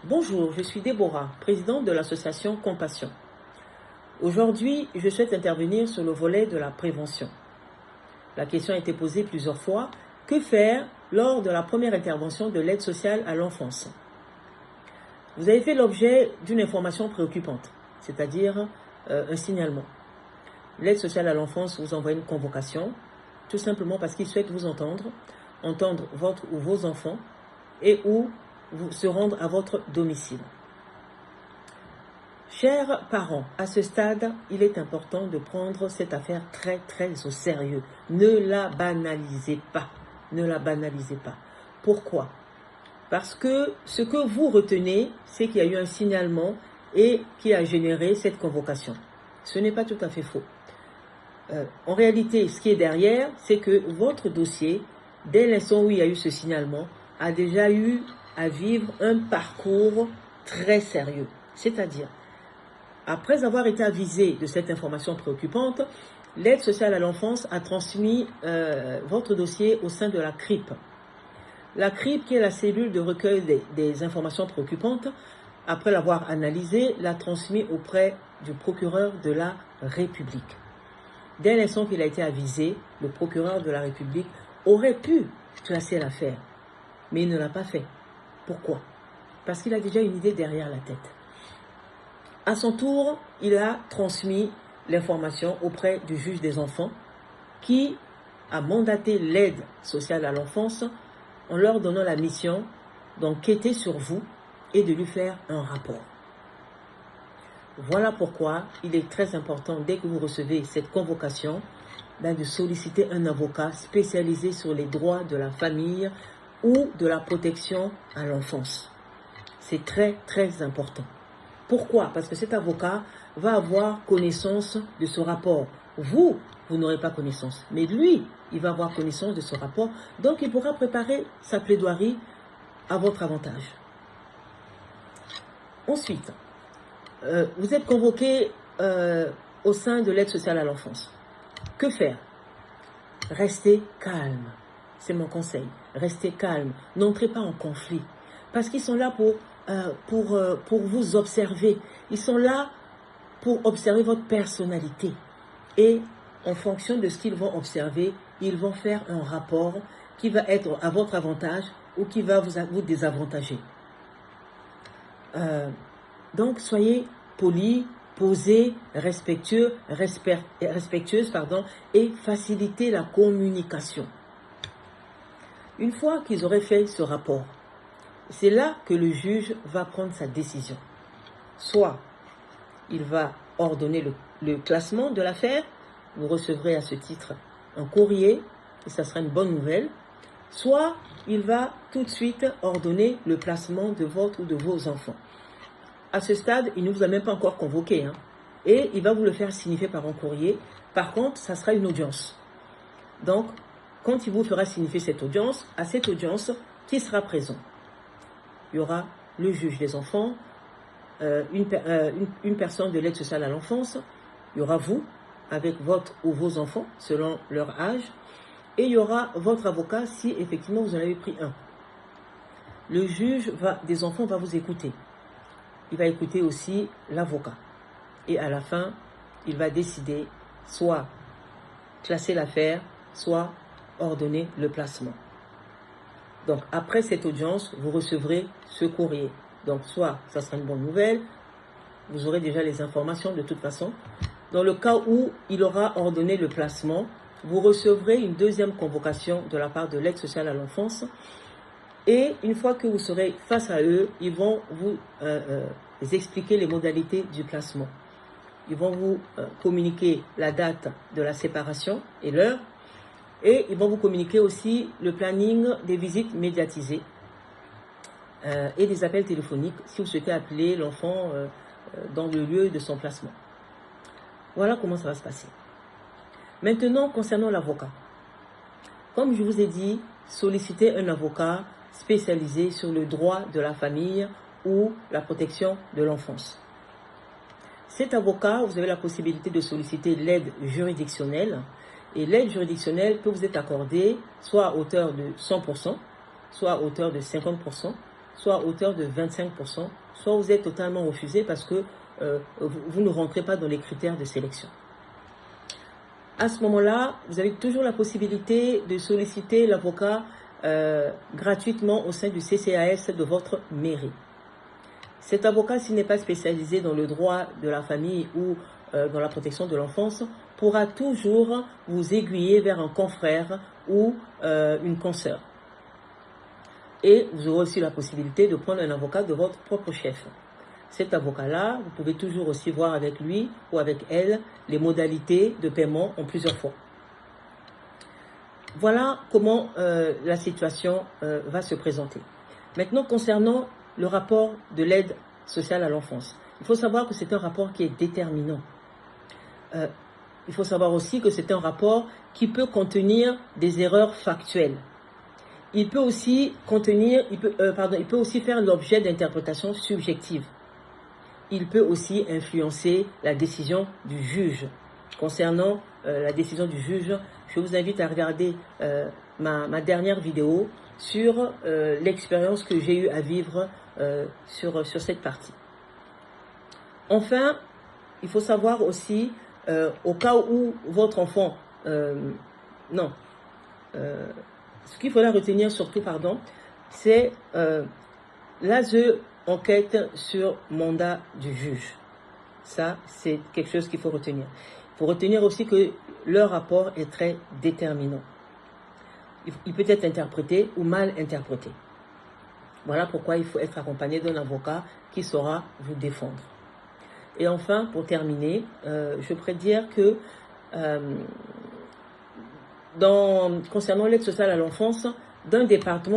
Bonjour, je suis Déborah, présidente de l'association Compassion. Aujourd'hui, je souhaite intervenir sur le volet de la prévention. La question a été posée plusieurs fois. Que faire lors de la première intervention de l'aide sociale à l'enfance? Vous avez fait l'objet d'une information préoccupante, c'est-à-dire un signalement. L'aide sociale à l'enfance vous envoie une convocation, tout simplement parce qu'il souhaite vous entendre votre ou vos enfants et ou se rendre à votre domicile. Chers parents, à ce stade, il est important de prendre cette affaire très au sérieux. Ne la banalisez pas. Ne la banalisez pas. Pourquoi? Parce que ce que vous retenez, c'est qu'il y a eu un signalement et qui a généré cette convocation. Ce n'est pas tout à fait faux. En réalité, ce qui est derrière, c'est que votre dossier, dès l'instant où il y a eu ce signalement, a déjà eu à vivre un parcours très sérieux. C'est-à-dire, après avoir été avisé de cette information préoccupante, l'aide sociale à l'enfance a transmis votre dossier au sein de la CRIP. La CRIP, qui est la cellule de recueil des informations préoccupantes, après l'avoir analysé, l'a transmis auprès du procureur de la République. Dès l'instant qu'il a été avisé, le procureur de la République aurait pu classer l'affaire, mais il ne l'a pas fait. Pourquoi? Parce qu'il a déjà une idée derrière la tête. À son tour, il a transmis l'information auprès du juge des enfants qui a mandaté l'aide sociale à l'enfance en leur donnant la mission d'enquêter sur vous et de lui faire un rapport. Voilà pourquoi il est très important, dès que vous recevez cette convocation, de solliciter un avocat spécialisé sur les droits de la famille ou de la protection à l'enfance. C'est très important. Pourquoi? Parce que cet avocat va avoir connaissance de ce rapport. Vous n'aurez pas connaissance. Mais lui, il va avoir connaissance de ce rapport. Donc, il pourra préparer sa plaidoirie à votre avantage. Ensuite, vous êtes convoqué au sein de l'aide sociale à l'enfance. Que faire? Restez calme. C'est mon conseil. Restez calme. N'entrez pas en conflit. Parce qu'ils sont là pour vous observer. Ils sont là pour observer votre personnalité. Et en fonction de ce qu'ils vont observer, ils vont faire un rapport qui va être à votre avantage ou qui va vous désavantager. Donc, soyez polis, posés, respectueuses, et facilitez la communication. Une fois qu'ils auraient fait ce rapport, c'est là que le juge va prendre sa décision. Soit il va ordonner le classement de l'affaire, vous recevrez à ce titre un courrier, et ça sera une bonne nouvelle. Soit il va tout de suite ordonner le placement de votre ou de vos enfants. À ce stade, il ne vous a même pas encore convoqué, et il va vous le faire signifier par un courrier. Par contre, ça sera une audience. Donc, quand il vous fera signifier cette audience, à cette audience, qui sera présent? Il y aura le juge des enfants, une personne de l'aide sociale à l'enfance, il y aura vous, avec votre ou vos enfants, selon leur âge, et il y aura votre avocat si effectivement vous en avez pris un. Le juge des enfants va vous écouter. Il va écouter aussi l'avocat. Et à la fin, il va décider soit classer l'affaire, soit ordonner le placement. Donc, après cette audience, vous recevrez ce courrier. Donc, soit ça sera une bonne nouvelle, vous aurez déjà les informations de toute façon. Dans le cas où il aura ordonné le placement, vous recevrez une deuxième convocation de la part de l'aide sociale à l'enfance. Et une fois que vous serez face à eux, ils vont vous expliquer les modalités du placement. Ils vont vous communiquer la date de la séparation et l'heure. Et ils vont vous communiquer aussi le planning des visites médiatisées et des appels téléphoniques si vous souhaitez appeler l'enfant dans le lieu de son placement. Voilà comment ça va se passer. Maintenant, concernant l'avocat. Comme je vous ai dit, sollicitez un avocat spécialisé sur le droit de la famille ou la protection de l'enfance. Cet avocat, vous avez la possibilité de solliciter l'aide juridictionnelle. Et l'aide juridictionnelle peut vous être accordée soit à hauteur de 100%, soit à hauteur de 50%, soit à hauteur de 25%, soit vous êtes totalement refusé parce que vous ne rentrez pas dans les critères de sélection. À ce moment-là, vous avez toujours la possibilité de solliciter l'avocat gratuitement au sein du CCAS de votre mairie. Cet avocat, s'il n'est pas spécialisé dans le droit de la famille ou dans la protection de l'enfance, pourra toujours vous aiguiller vers un confrère ou une consoeur. Et vous aurez aussi la possibilité de prendre un avocat de votre propre chef. Cet avocat-là, vous pouvez toujours aussi voir avec lui ou avec elle les modalités de paiement en plusieurs fois. Voilà comment la situation va se présenter. Maintenant, concernant le rapport de l'aide sociale à l'enfance, il faut savoir que c'est un rapport qui est déterminant. Il faut savoir aussi que c'est un rapport qui peut contenir des erreurs factuelles. Il peut aussi faire l'objet d'interprétations subjectives. Il peut aussi influencer la décision du juge. Concernant la décision du juge, je vous invite à regarder ma dernière vidéo sur l'expérience que j'ai eu à vivre sur cette partie. Enfin, il faut savoir aussi, au cas où votre enfant... ce qu'il faudra retenir surtout, c'est l'ASE enquête sur mandat du juge. Ça, c'est quelque chose qu'il faut retenir. Il faut retenir aussi que leur rapport est très déterminant. Il peut être interprété ou mal interprété. Voilà pourquoi il faut être accompagné d'un avocat qui saura vous défendre. Et enfin, pour terminer, je pourrais dire que concernant l'aide sociale à l'enfance, d'un département